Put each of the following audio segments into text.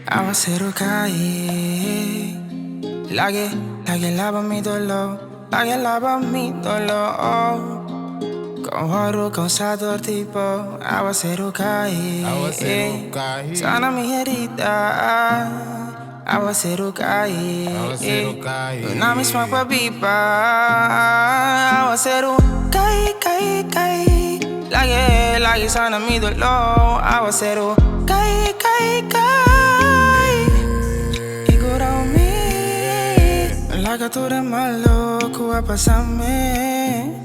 Aguacero cae, lage lava mi dolor, lage lava mi dolor. Con oro causador tipo, aguacero cae, sana mi herida. Aguacero cae, una misma pa' pipa. Aguacero cae, lage sana mi dolor. Aguacero cae, y cura mí. La que tú eres más loco va a pasarme.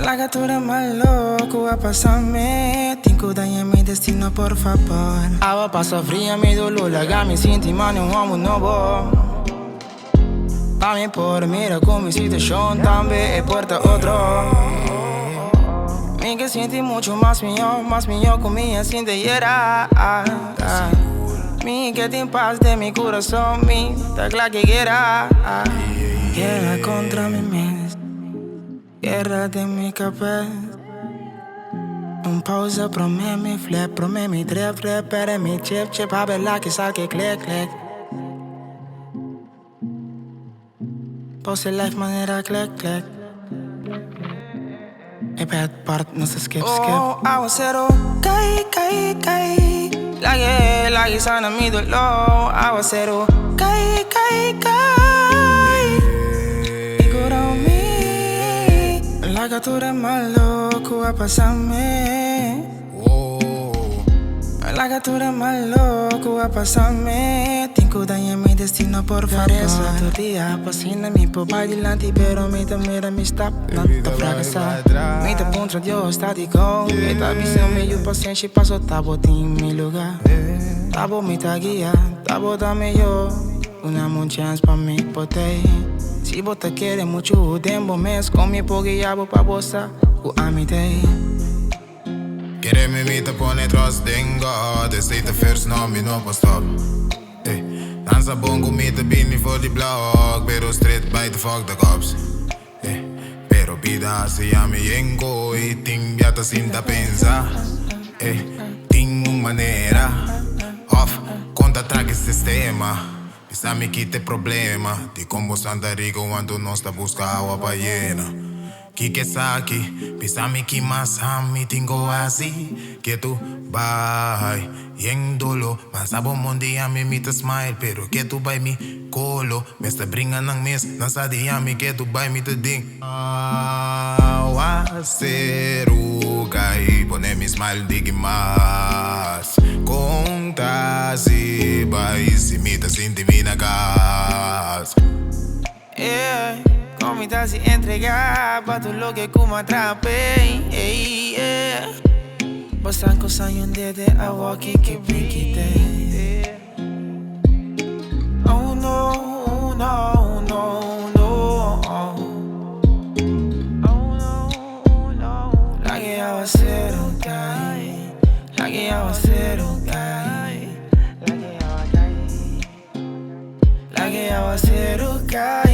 La que tú eres más loco va a pasarme. Tengo daño en mi destino, por favor. Agua pasa fría, mi dolor, la me siento mano, un amo nuevo. También por mira con mi situación, también es puerta otro. Mi que siente mucho más mío con mi sin de hiera. Mi que te paz de mi corazón, mi está claro que guerra. Guerra contra mi mente, guerra de mi cabeza. Un pausa, promemi, flip, promemi, trip, para mi chip, a ver la que salga click. Pose life manera click. E bad part, no se skip. Aguacero, cae. Lage sana mi dolor. Aguacero, cae. Y cura mí. La que tú eres más loco va a pasarme. La que tú eres más loco va a pasarme. Tengo daño en mi destino, por favor. Otro día pasina mi papá delante, pero me te mira mi stop. No te fracasar. Me te contra Dios estático. Me te aviso meio paciente, paso tabo en mi lugar. Tabo me te guía, tabo dame yo una chance pa' mi poder. Si vos te quieres mucho, tempo mes con mi poguiabo pa' bosa. Amite. Querem me te pone trust in God. They say the first no me no pa stop. Dansa bongo me te bini for the block. Pero straight by the fuck the cops. Pero vida se llama yengo. E ting biata sin da pensa. Ting manera. Off, conta track sistema. Pisa me quite problema. Di combo Santa Rico quando non sta busca agua pa' llena. Kike saki, pisami ki masami tingo así que tú bye yendolo masabo mondi ami mi te smile pero que tú by mi colo me está bringan ng miss nasa di ami que tú by mi te ding aguacero cae pone mi smile digi mas conta si by si mi te sinti mi nagas Como estás sin entregar pa' todo lo que como atrapé. Bastan cosas y un día de agua que me quité. Oh no. La que aguacero cae. La que aguacero cae. La que aguacero cae.